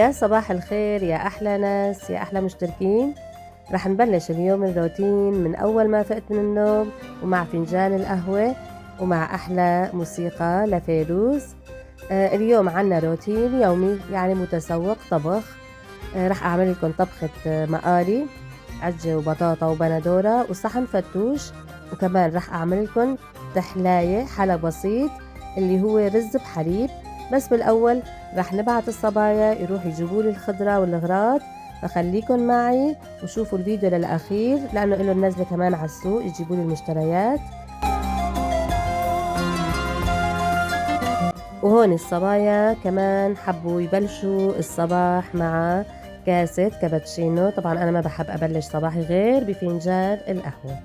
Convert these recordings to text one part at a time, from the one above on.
يا صباح الخير، يا أحلى ناس، يا أحلى مشتركين. رح نبلش اليوم الروتين من أول ما فقت من النوم، ومع فنجان القهوة ومع أحلى موسيقى لفيروز. اليوم عنا روتين يومي يعني متسوق طبخ. رح أعمل لكم طبخة مقالي، عجة وبطاطا وبندورة وصحن فتوش، وكمان رح أعمل لكم تحلاية حلا بسيط اللي هو رز بحليب. بس بالأول رح نبعت الصبايا يروحوا يجيبوا لي الخضرة والغراض، فخليكن معي وشوفوا الفيديو للأخير لأنه إله نازلة كمان على السوق يجيبوا لي المشتريات. وهون الصبايا كمان حبوا يبلشوا الصباح مع كاسة كابتشينو. طبعا أنا ما بحب أبلش صباحي غير بفنجان القهوة.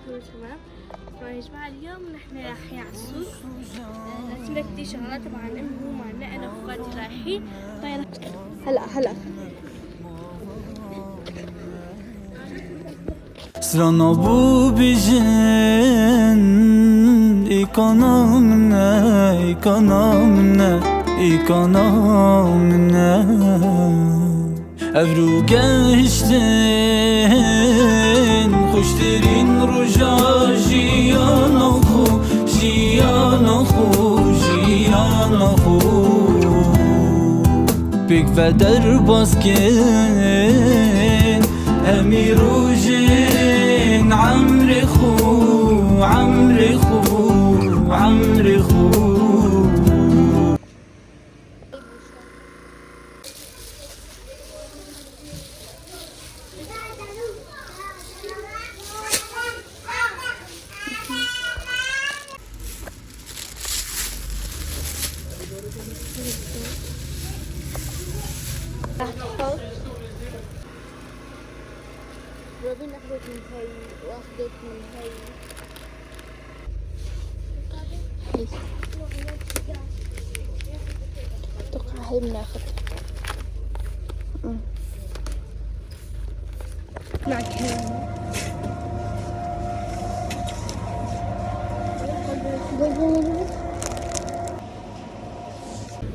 كله تمام. يا جماعة اليوم نحن رايحين على السوق نشتري كتير شغلات. طبعا أمي ومعنا أنا وأخواتي رايحين. طيب هلا Strano bu bijin ikonamne Evru geçtin Hoşterin ruja jiyanahu Pek ve derbaskin Emirujin Amrihu روبين أخذت من هاي وأخذت من هاي. أتوقع هاي بناخدها معك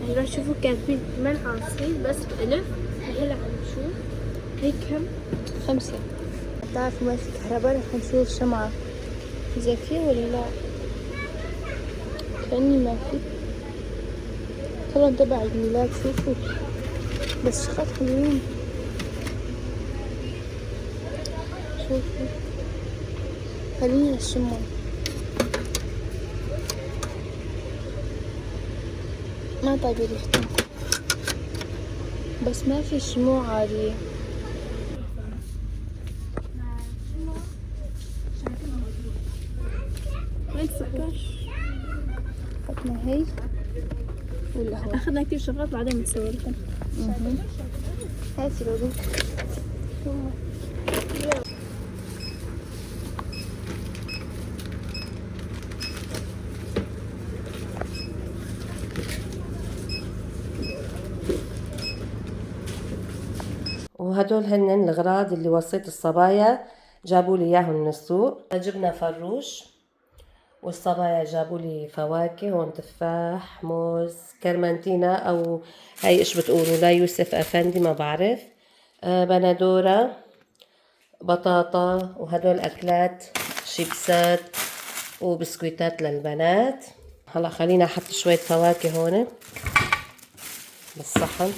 هلا شوفوا كاتبين 8 عناصر بس بألف. هلا عم نشوف هي كم 5. تعرفوا ما في كهرباء. رح نشوف شمعة إذا في ولا لا. كأني ما في. طلعوا تبع عيد ميلاد. شوفوا بس شغلات حلوين. شوفوا خلينا الشمع. ما طيب ريحتهم بس ما في شموع عادية. وين السكر؟ أخذنا هي والقهوة. أخذنا كتير شغلات بعدين بنسوي لكم. هاتي روبي. وهدول هن الأغراض اللي وصيت الصبايا جابوا لي إياهم من السوق. جبنا فروش، والصبايا جابوا لي فواكه. هون تفاح، موز، كرمانتينا أو هاي إيش بتقولوا لا يوسف أفندي ما بعرف، بندورة، بطاطا، وهدول أكلات شيبسات وبسكويتات للبنات. هلا خلينا أحط شوية فواكه هون بالصحن.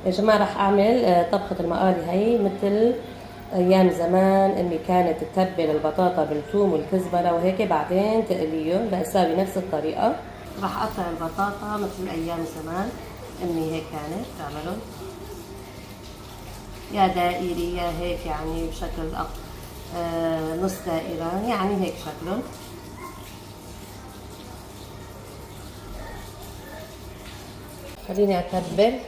يا جماعة رح أعمل طبخة المقالي هاي مثل أيام زمان أمي كانت تتبل البطاطا بالثوم والكزبرة وهيك بعدين تقليهم. بساوي نفس الطريقة، راح أقطع البطاطا مثل أيام زمان أمي هيك كانت تعملهم، يا دائري يا هيك يعني بشكل نص دائرة يعني هيك شكلهم. خليني أتبل.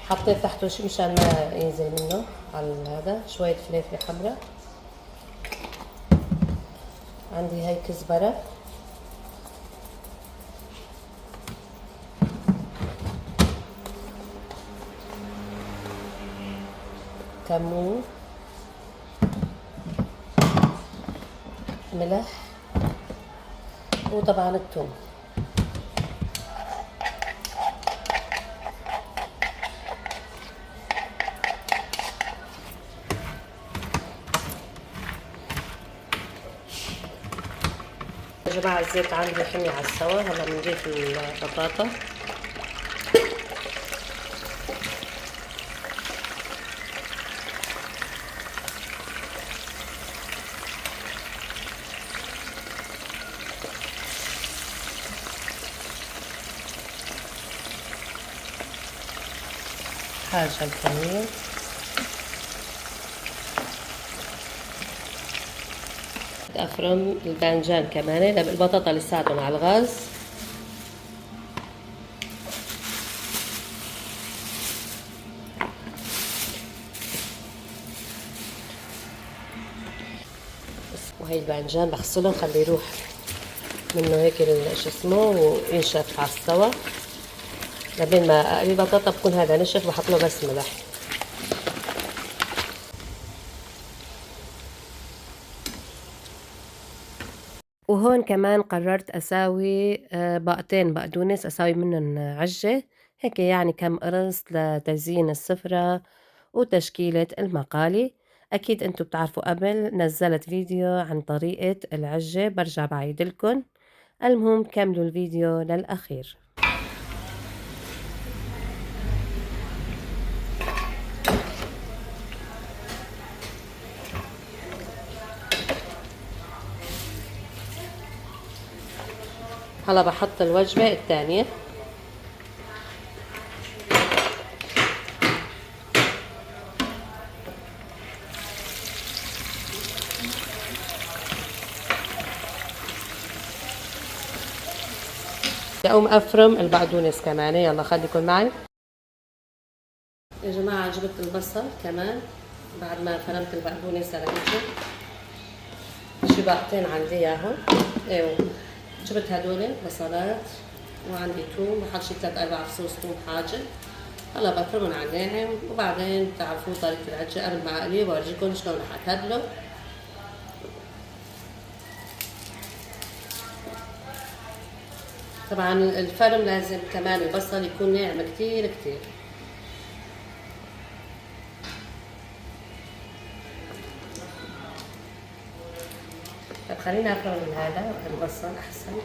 حطيت تحته شي مشان ما ينزل منه على هذا، شوية فلفل حمراء، عندي هاي كزبرة، كمون، ملح، وطبعا الثوم. يا جماعة الزيت عندي حمي على السوا. هلا بنضيف البطاطا، حاجة الكمية، أفرم الباذنجان كمان. البطاطا لساتهم على الغاز. وهي الباذنجان بغسلهم خليه يروح منه هيك شو اسمه وينشف على السوا. لبين ما اقلي البطاطا بكون هذا نشف، بحط له بس ملح. وهون كمان قررت اساوي باقتين بقدونس، اساوي منهم عجة هيك يعني كم قرص لتزيين السفرة وتشكيلة المقالي. اكيد انتو بتعرفوا قبل نزلت فيديو عن طريقة العجة، برجع بعيدلكن. المهم كملوا الفيديو للأخير. هلا بحط الوجبة الثانية. أقوم أفرم البقدونس كمان. يلا خليكم معي يا جماعة. جبت البصل كمان بعد ما فرمت البقدونس على شي باقتين عندي اياهم. ايوه جبت هدول بصلات وعندي توم، بحط شي 3-4 فصوص توم حاجة. هلا بفرمهم على الناعم وبعدين بتعرفوا طريقة العجة. أنا بقلي بورجيكم شلون رح أتبله. طبعا الفرم لازم كمان البصل يكون ناعم كتير كتير. طب خلينا افرم من هذا البصل احسن.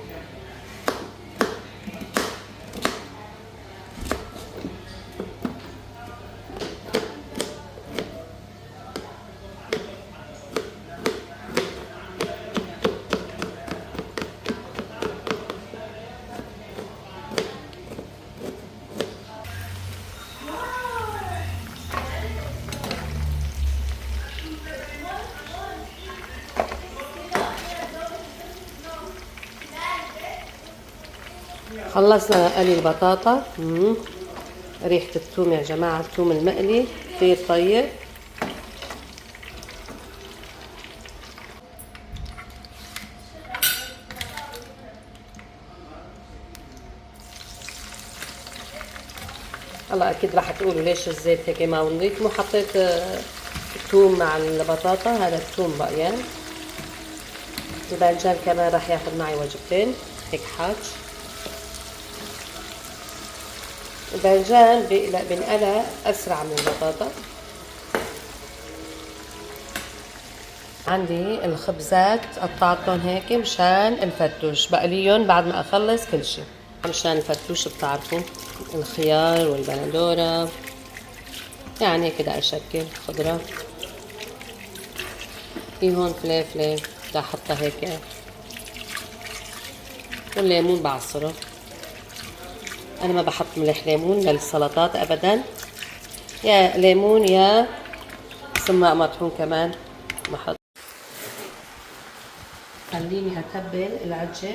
خلصنا قلي البطاطا. ريحة الثوم يا جماعة، الثوم المقلي كتير طيب. هلا اكيد راح تقولوا ليش الزيت هيك ما نضيف. مو حطيت الثوم مع البطاطا، هذا الثوم بقيان. الباذنجان كمان راح ياخذ معي وجبتين هيك حاج. الباذنجان بنقلى أسرع من البطاطا. عندي الخبزات قطعتهم هيك مشان الفتوش، بقليهم بعد ما أخلص كل شي. مشان الفتوش بتعرفوا الخيار والبندورة يعني كده أشكل خضرة. في هون فلافلة بدي احطها هيك، والليمون بعصره. انا ما بحط ملح ليمون للسلطات ابدا، يا ليمون يا سماق مطحون كمان بحط. خليني اتبل العجة.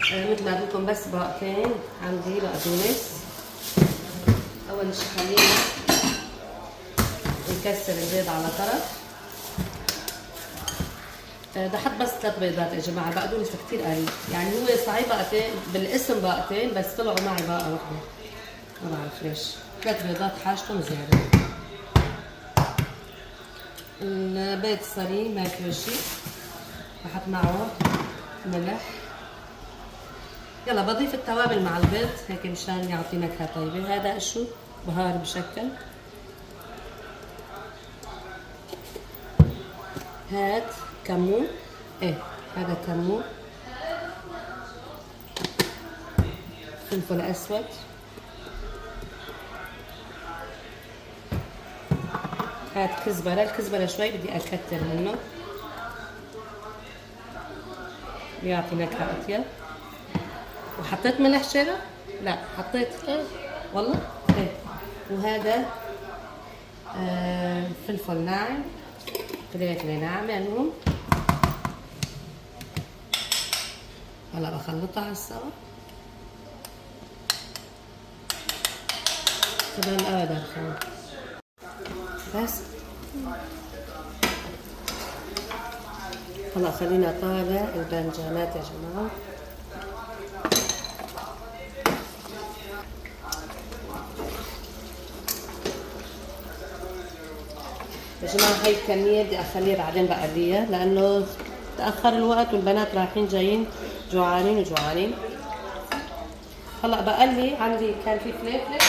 مثل ما قلت لكم بس باقتين عندي بقدونس. اول شي خلينا نكسر البيض على طرف. بدي احط بس 3 بيضات يا جماعه، البقدونس كثير قليل، يعني هو صحيح باقتين بالاسم باقتين بس طلعوا معي باقه واحده، ما بعرف ليش. 3 بيضات حاجتهم زياده. البيض صري ما فيه شيء، بحط معه ملح. يلا بضيف التوابل مع البيض هيك مشان يعطي نكهه طيبه. هذا شو بهار بشكل. هات كمون، ايه هذا كمون. فلفل اسود، هات كزبره. الكزبره شوي بدي اكتر منه بيعطي نكهه اطيب. وحطيت ملح شيرة؟ لا حطيت. والله ايه. وهذا فلفل ناعم، فلفل ناعم يعني هم. هلا بخلطها على السوا. كمان ابدا بس. هلا خلينا طالع الباذنجانات يا جماعه. يا جماعه هاي الكميه بدي اخليها بعدين بقليها لانه تاخر الوقت والبنات رايحين جايين جوعانين وجوعانين. هلا بقلي. عندي كان في فلفل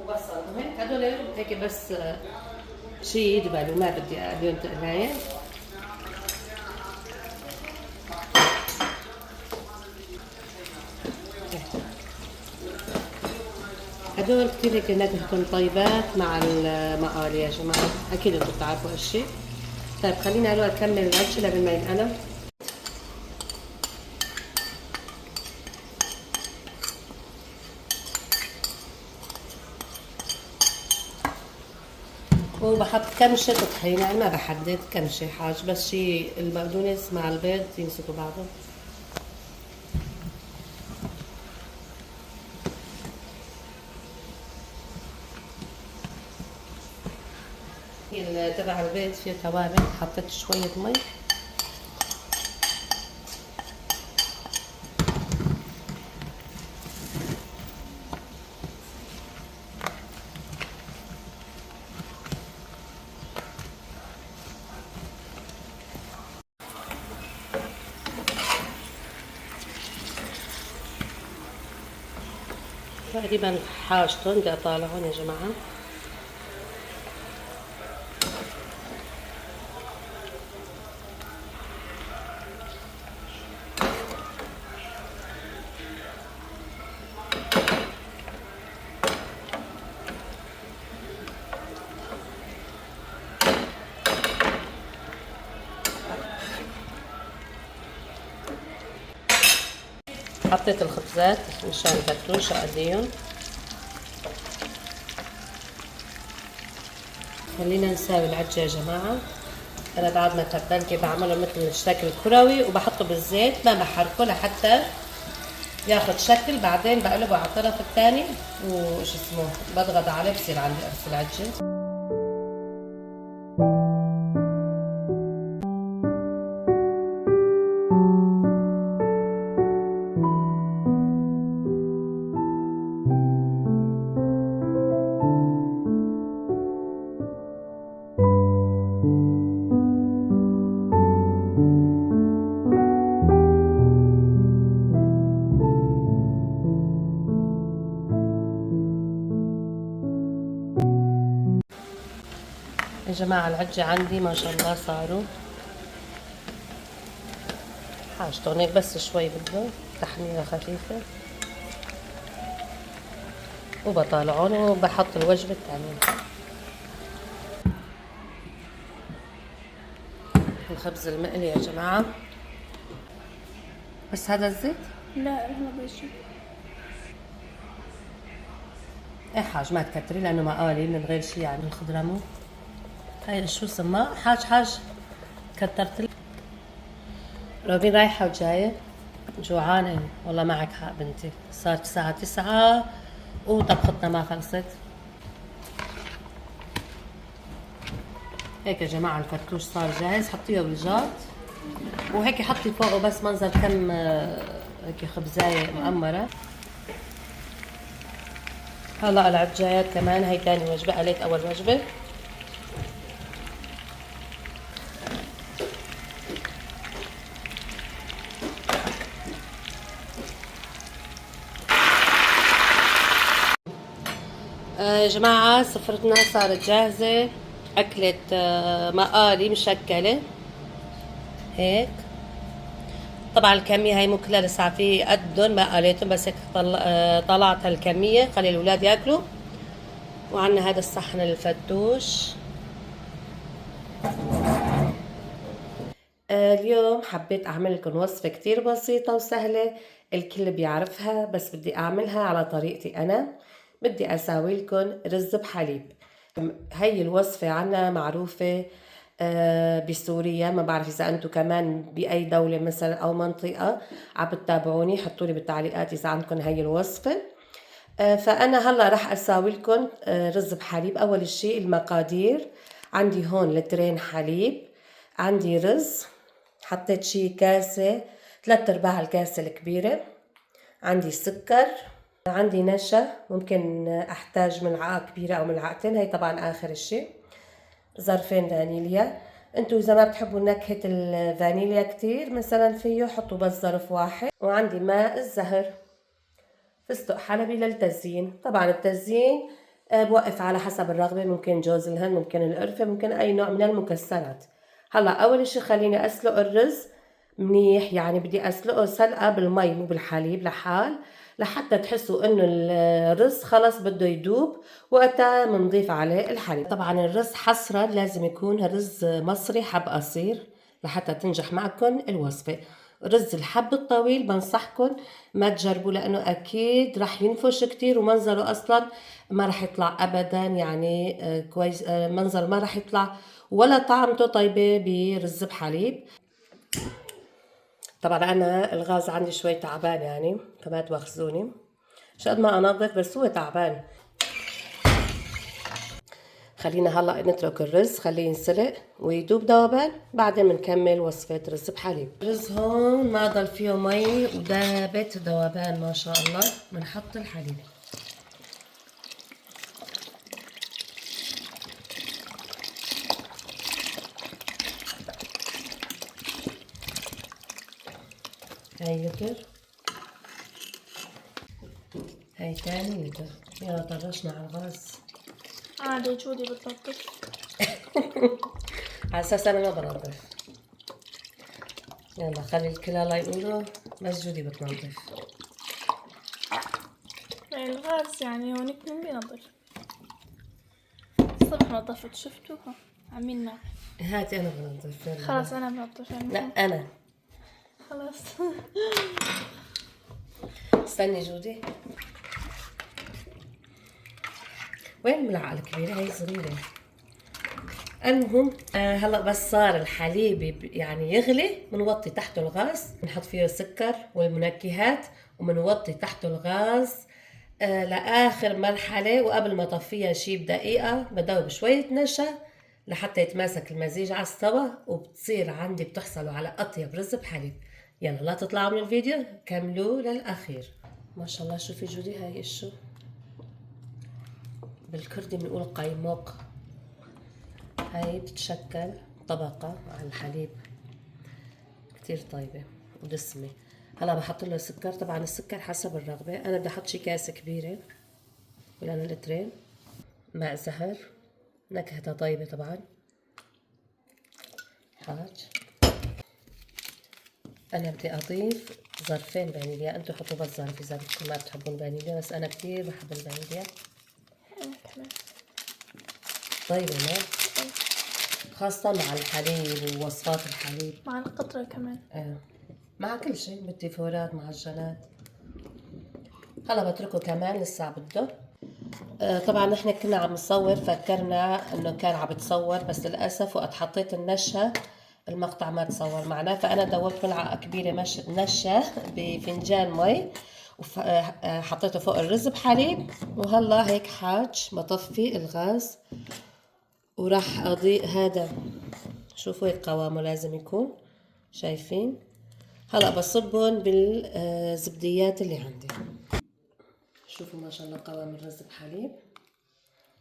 وبصل وهيك، هدول هيك بس شي يدبلوا، ما بدي اقليهم تقلايه. هدول كتير هيك نكهتهم طيبات مع المقالي يا جماعة، أكيد أنتم بتعرفوا هالشي. طيب خلينا هلأ نكمل العجة قبل ما ينقلب. وبحط كمشة طحينة، يعني ما بحدد كمشة حاج، بس شي البقدونس مع البيض يمسكوا بعضهم. تبع البيض فيه توابل، حطيت شوية مي. تقريبا حاجتهم بدي اطالعهم يا جماعة. حطيت الخبزات مشان الفتوش اقليهم. خلينا نساوي العجة يا جماعة. انا بعد ما تبلته بعمله مثل الشكل الكروي وبحطه بالزيت، ما بحركه لحتى ياخد شكل. بعدين بقلبه على الطرف الثاني وش اسمه بضغط عليه بصير عندي قرص العجة. يا جماعة العجة عندي ما شاء الله صاروا حاجتهم هيك، بس شوي بده تحميرة خفيفة وبطالعهم وبحط الوجبة الثانية. الخبز المقلي يا جماعة. بس هذا الزيت؟ لا هذا شيء. ايه حاج ما تكتري لانه مقالي من غير شي يعني الخضرمو. هاي شو سماه؟ حاج كترت لي. روبين رايحة وجاية جوعانة والله معك حق بنتي. صارت الساعة 9 وطبختنا ما خلصت. هيك يا جماعة الفتوش صار جاهز. حطيه بالجاط وهيك حطي فوقه بس منظر كم هيك خبزاية مقمرة. هلا العجايات كمان. هي تاني وجبة، قليت أول وجبة. يا جماعة سفرتنا صارت جاهزة. أكلة مقالي مشكلة هيك. طبعا الكمية هاي مو كلها لسه في قدهم ما قاليتهم، بس هيك طلعت هالكمية خلي الأولاد ياكلوا. وعنا هذا الصحن الفتوش. اليوم حبيت أعمل لكم وصفة كتير بسيطة وسهلة الكل بيعرفها، بس بدي أعملها على طريقتي أنا. بدي أساوي لكم رز بحليب. هي الوصفة عنا معروفة بسوريا. ما بعرف إذا أنتم كمان بأي دولة مثلا أو منطقة عم بتتابعوني، حطوا لي بالتعليقات إذا عندكم هي الوصفة. فأنا هلا رح أساوي لكم رز بحليب. أول شيء المقادير عندي هون لترين حليب، عندي رز حطيت شي كاسة 3/4 الكاسة الكبيرة، عندي سكر، عندي نشا ممكن أحتاج ملعقة كبيرة أو ملعقتين، هي طبعا آخر شيء، ظرفين فانيليا. انتوا إذا ما بتحبوا نكهة الفانيليا كتير مثلا فيه حطوا بس ظرف واحد. وعندي ماء الزهر، فستق حلبي للتزيين. طبعا التزيين بوقف على حسب الرغبة، ممكن جوز الهند، ممكن القرفة، ممكن أي نوع من المكسرات. هلا أول شي خليني أسلق الرز منيح، يعني بدي أسلقه سلقة بالمي مو بالحليب لحال، لحتى تحسوا إنه الرز خلص بده يدوب، وقتها بنضيف عليه الحليب. طبعا الرز حصرا لازم يكون رز مصري حب قصير لحتى تنجح معكم الوصفة. رز الحب الطويل بنصحكم ما تجربوا لأنه أكيد رح ينفش كتير ومنظره أصلا ما رح يطلع أبدا، يعني كويس. منظر ما رح يطلع ولا طعمته طيبة برز بحليب. طبعا أنا الغاز عندي شوي تعبان يعني فما تواخذوني، مش قد ما أنظف بس هو تعبان. خلينا هلا نترك الرز خليه ينسلق ويدوب ذوبان، بعدين بنكمل وصفة رز بحليب. الرز هون ما ضل فيه مي ودابت ذوبان ما شاء الله. بنحط الحليب، هاي لتر، هاي تاني لتر. يلا طرشنا على الغاز. عادي جودي بتنظف. على اساس انا ما بنظف. يلا خلي الكل الله يقولوا بس جودي بتنظف. الغاز يعني هونيك مين بينظف؟ الصبح نظفت شفتوها عملنا. هاتي انا بنظف. خلاص انا بنظف يعني. لا انا خلاص. استني جودي، وين الملعقة الكبيرة؟ هي صغيرة. المهم هلا بس صار الحليب يعني يغلي بنوطي تحته الغاز، بنحط فيه السكر والمنكهات وبنوطي تحته الغاز لآخر مرحلة. وقبل ما طفيها شي بدقيقة بدوب شوية نشا لحتى يتماسك المزيج على السوا، وبتصير عندي بتحصلوا على أطيب رز بحليب. يلا لا تطلعوا من الفيديو، كملوا للأخير. ما شاء الله شوفي جودي هاي شو بالكردي بنقول قيموق. هاي بتتشكل طبقة على الحليب كتير طيبة ودسمة. هلا بحط له سكر، طبعا السكر حسب الرغبة. أنا بدي أحط شي كاسة كبيرة ولأن لترين. ماء زهر نكهتها طيبة طبعا. حاج أنا بدي أضيف ظرفين فانيليا، أنتوا حطوا بس ظرف إذا بدكم ما بتحبون فانيليا، بس أنا كتير بحب الفانيليا. طيبة ما خاصة مع الحليب ووصفات الحليب. مع القطرة كمان. مع كل شيء، بالديفورات معجنات. هلا بتركه كمان لسه بده. طبعا نحن كنا عم نصور، فكرنا انه كان عم بتصور، بس للاسف وقت حطيت النشا المقطع ما تصور معنا، فانا دوبت ملعقه كبيره نشا بفنجان مي وحطيته فوق الرز بحليب، وهلا هيك حاج بطفي الغاز وراح اضيء هذا. شوفوا هيك قوامه لازم يكون، شايفين؟ هلا بصبهم بالزبديات اللي عندي. شوفوا ما شاء الله قوام الرز بحليب،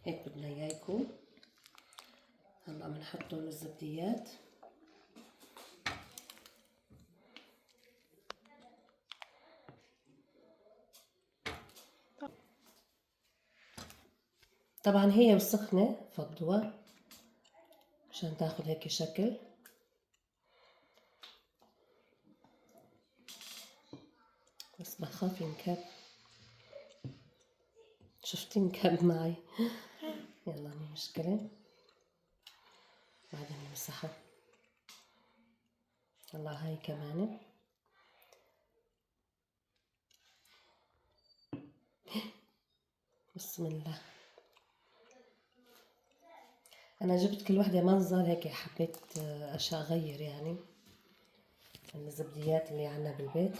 هيك بدنا اياه يكون. هلا بنحطه الزبديات. طبعا هي والسخنة فضوها مشان تاخد هيك شكل. بس بخاف ينكب. شفتي انكب معي. يلا مي مشكلة، بعدين نمسحها. يلا هاي كمان. بسم الله. انا جبت كل وحدة منظر هيك، حبيت اشياء اغير يعني من الزبديات اللي عنا بالبيت.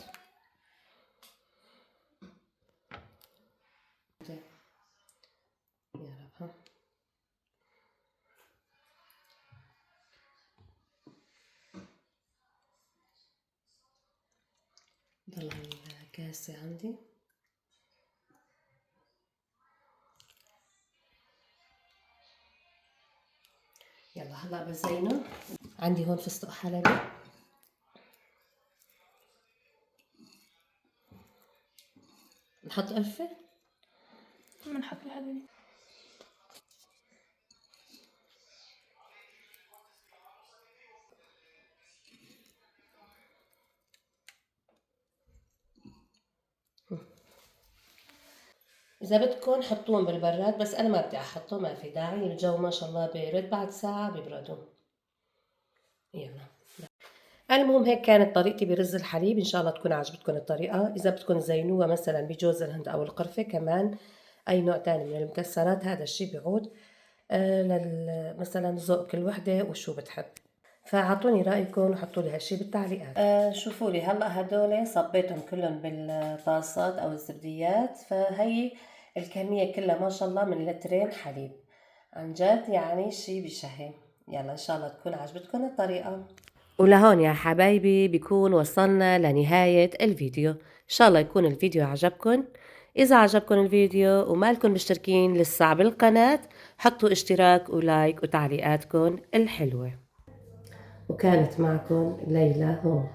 يا رب ها. ضل الكاسة عندي. يلا هلا بزينه. عندي هون فستق حلبي. نحط قرفة. بنحط الحلوين. إذا بدكم حطوهم بالبراد، بس أنا ما بدي أحطهم، ما في داعي، الجو ما شاء الله بارد، بعد ساعة بيبردوا. يلا. المهم هيك كانت طريقتي برز الحليب، إن شاء الله تكون عجبتكم الطريقة. إذا بدكم تزينوها مثلا بجوز الهند أو القرفة، كمان أي نوع تاني من المكسرات، هذا الشي بيعود مثلا ذوق كل وحدة وشو بتحب. فاعطوني رأيكم وحطوا لي هالشي بالتعليقات. شوفوا لي هلا هدول صبيتهم كلهم بالطاسات او الزبديات، فهي الكمية كلها ما شاء الله من لترين حليب، عن جد يعني شي بشهي. يلا ان شاء الله تكون عجبتكم الطريقة. ولهون يا حبايبي بيكون وصلنا لنهاية الفيديو. ان شاء الله يكون الفيديو عجبكم. إذا عجبكم الفيديو ومالكم مشتركين لسه بالقناة، حطوا اشتراك ولايك وتعليقاتكم الحلوة. وكانت معكم ليلى هون.